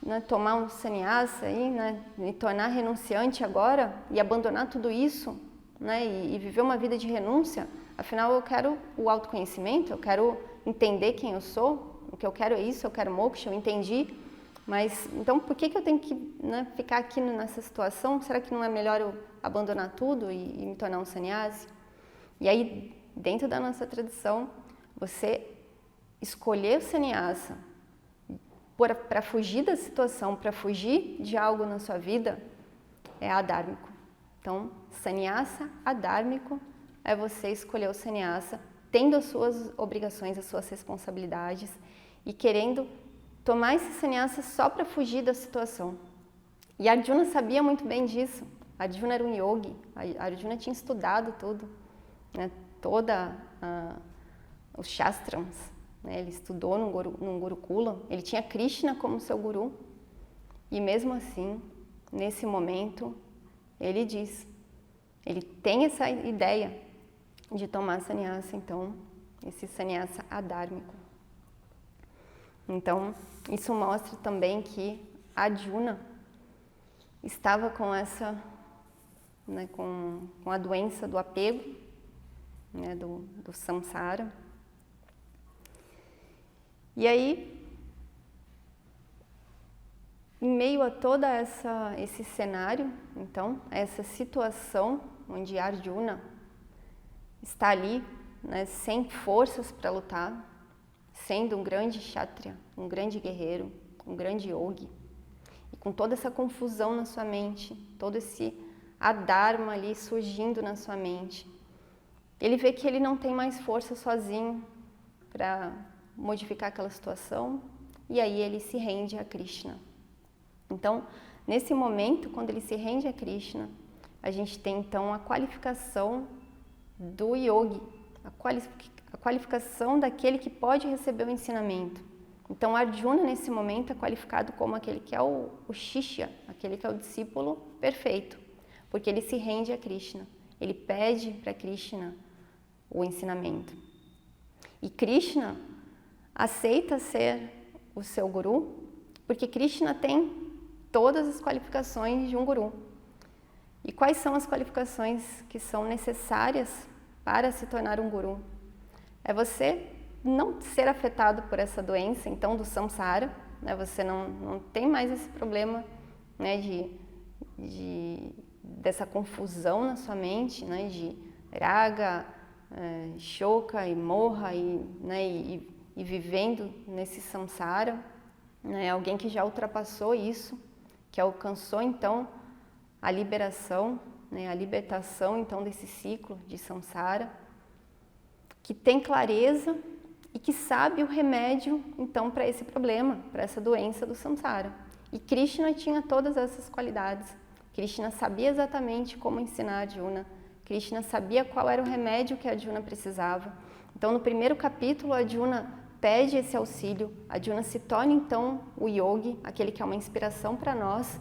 né, tomar um sannyasa aí, né, me tornar renunciante agora e abandonar tudo isso, né, e viver uma vida de renúncia? Afinal, eu quero o autoconhecimento, eu quero entender quem eu sou, o que eu quero é isso, eu quero moksha, eu entendi, mas então por que eu tenho que, né, ficar aqui nessa situação? Será que não é melhor eu abandonar tudo e me tornar um sannyasi? E aí, dentro da nossa tradição, você escolher o sannyasa para fugir da situação, para fugir de algo na sua vida, é adármico. Então, sannyasa adármico é você escolher o sannyasa tendo as suas obrigações, as suas responsabilidades e querendo tomar esse sannyasa só para fugir da situação. E Arjuna sabia muito bem disso. Arjuna era um yogi, Arjuna tinha estudado tudo, né? Os shastrams, né? Ele estudou num Gurukula, ele tinha Krishna como seu guru. E mesmo assim, nesse momento, ele tem essa ideia de tomar sannyasa, então, esse sannyasa adármico. Então, isso mostra também que Arjuna estava com essa, né, com a doença do apego, né, do samsara. E aí, em meio a todo esse cenário, então, essa situação onde Arjuna está ali, né, sem forças para lutar, sendo um grande kshatriya, um grande guerreiro, um grande yogi, e com toda essa confusão na sua mente, todo esse adharma ali surgindo na sua mente, ele vê que ele não tem mais força sozinho para modificar aquela situação, e aí ele se rende a Krishna. Então, nesse momento, quando ele se rende a Krishna, a gente tem então a qualificação do yogi, a qualificação daquele que pode receber o ensinamento. Então, Arjuna, nesse momento, é qualificado como aquele que é o Shishya, aquele que é o discípulo perfeito, porque ele se rende a Krishna, ele pede para Krishna o ensinamento. E Krishna aceita ser o seu guru, porque Krishna tem todas as qualificações de um guru. E quais são as qualificações que são necessárias para se tornar um guru? É você não ser afetado por essa doença, então, do samsara, né? Você não tem mais esse problema, né, dessa confusão na sua mente, né, de raga, shoka e moha, e vivendo nesse samsara, né? Alguém que já ultrapassou isso, que alcançou então a liberação, né, a libertação então desse ciclo de samsara, que tem clareza e que sabe o remédio então para esse problema, para essa doença do samsara. E Krishna tinha todas essas qualidades. Krishna sabia exatamente como ensinar Arjuna. Krishna sabia qual era o remédio que Arjuna precisava. Então, no primeiro capítulo, Arjuna pede esse auxílio. Arjuna se torna então o yogi, aquele que é uma inspiração para nós,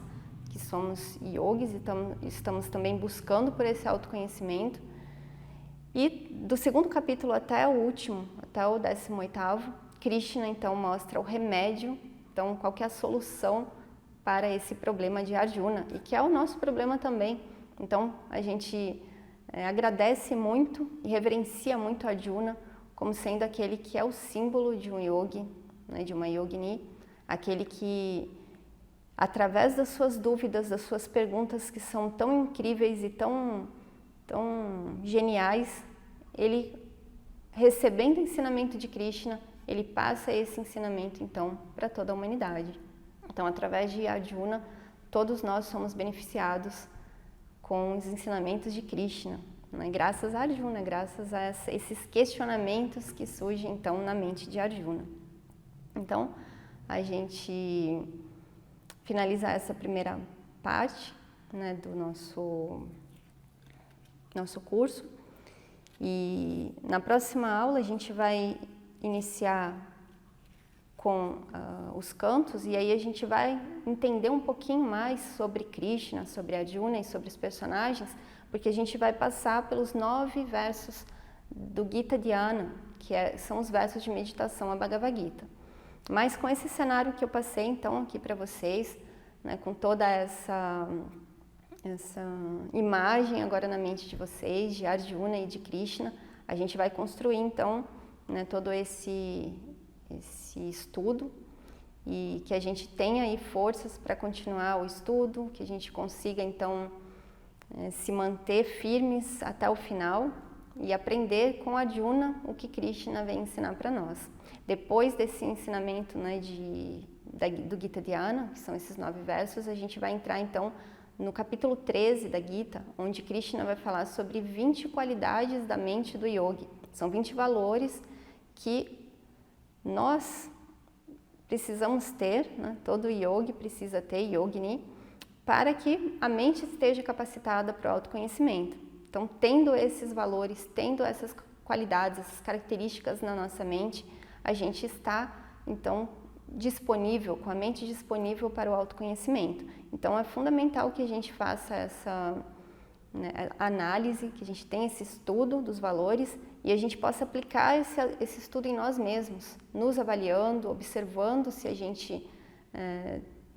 que somos yogis e estamos também buscando por esse autoconhecimento. E do segundo capítulo até o último, até o 18º, Krishna então mostra o remédio, então qual que é a solução para esse problema de Arjuna, e que é o nosso problema também. Então a gente agradece muito e reverencia muito Arjuna como sendo aquele que é o símbolo de um yogi, né, de uma yogini, aquele que, através das suas dúvidas, das suas perguntas que são tão incríveis e tão geniais, ele, recebendo o ensinamento de Krishna, ele passa esse ensinamento então para toda a humanidade. Então, através de Arjuna, todos nós somos beneficiados com os ensinamentos de Krishna, né? Graças a Arjuna, graças a esses questionamentos que surgem então na mente de Arjuna. Então, a gente finaliza essa primeira parte, né, do nosso curso, e na próxima aula a gente vai iniciar com os cantos, e aí a gente vai entender um pouquinho mais sobre Krishna, sobre Arjuna e sobre os personagens, porque a gente vai passar pelos 9 versos do Gita Dhyana, que são os versos de meditação a Bhagavad Gita. Mas com esse cenário que eu passei então aqui para vocês, né, com toda essa imagem agora na mente de vocês, de Arjuna e de Krishna, a gente vai construir então, né, todo esse estudo, e que a gente tenha aí forças para continuar o estudo, que a gente consiga então se manter firmes até o final e aprender com Arjuna o que Krishna vem ensinar para nós. Depois desse ensinamento, né, do Gita Dhyana, que são esses 9 versos, a gente vai entrar então no capítulo 13 da Gita, onde Krishna vai falar sobre 20 qualidades da mente do yogi. São 20 valores que nós precisamos ter, né? Todo yogi precisa ter, yogini, para que a mente esteja capacitada para o autoconhecimento. Então, tendo esses valores, tendo essas qualidades, essas características na nossa mente, a gente está, então, disponível, com a mente disponível para o autoconhecimento. Então, é fundamental que a gente faça essa análise, que a gente tenha esse estudo dos valores e a gente possa aplicar esse estudo em nós mesmos, nos avaliando, observando se a gente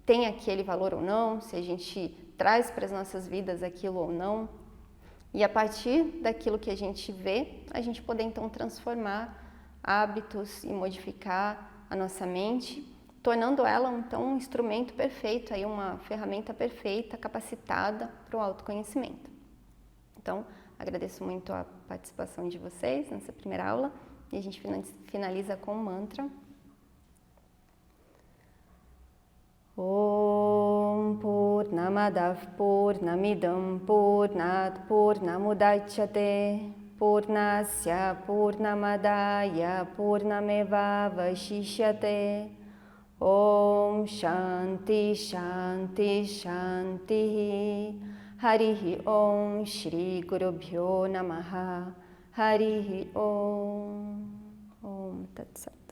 tem aquele valor ou não, se a gente traz para as nossas vidas aquilo ou não. E a partir daquilo que a gente vê, a gente poder então transformar hábitos e modificar a nossa mente, tornando ela então um instrumento perfeito, aí uma ferramenta perfeita, capacitada para o autoconhecimento. Então, agradeço muito a participação de vocês nessa primeira aula e a gente finaliza com o mantra. Om Purnamadav Purnamidam Purnat Purnamudachyate Purnasya Purnamadaya Purnameva Vashishyate. Om Shanti Shanti Shanti. Harihi Om Shri Gurubhyo Namaha. Harihi Om. Om Tat Sat.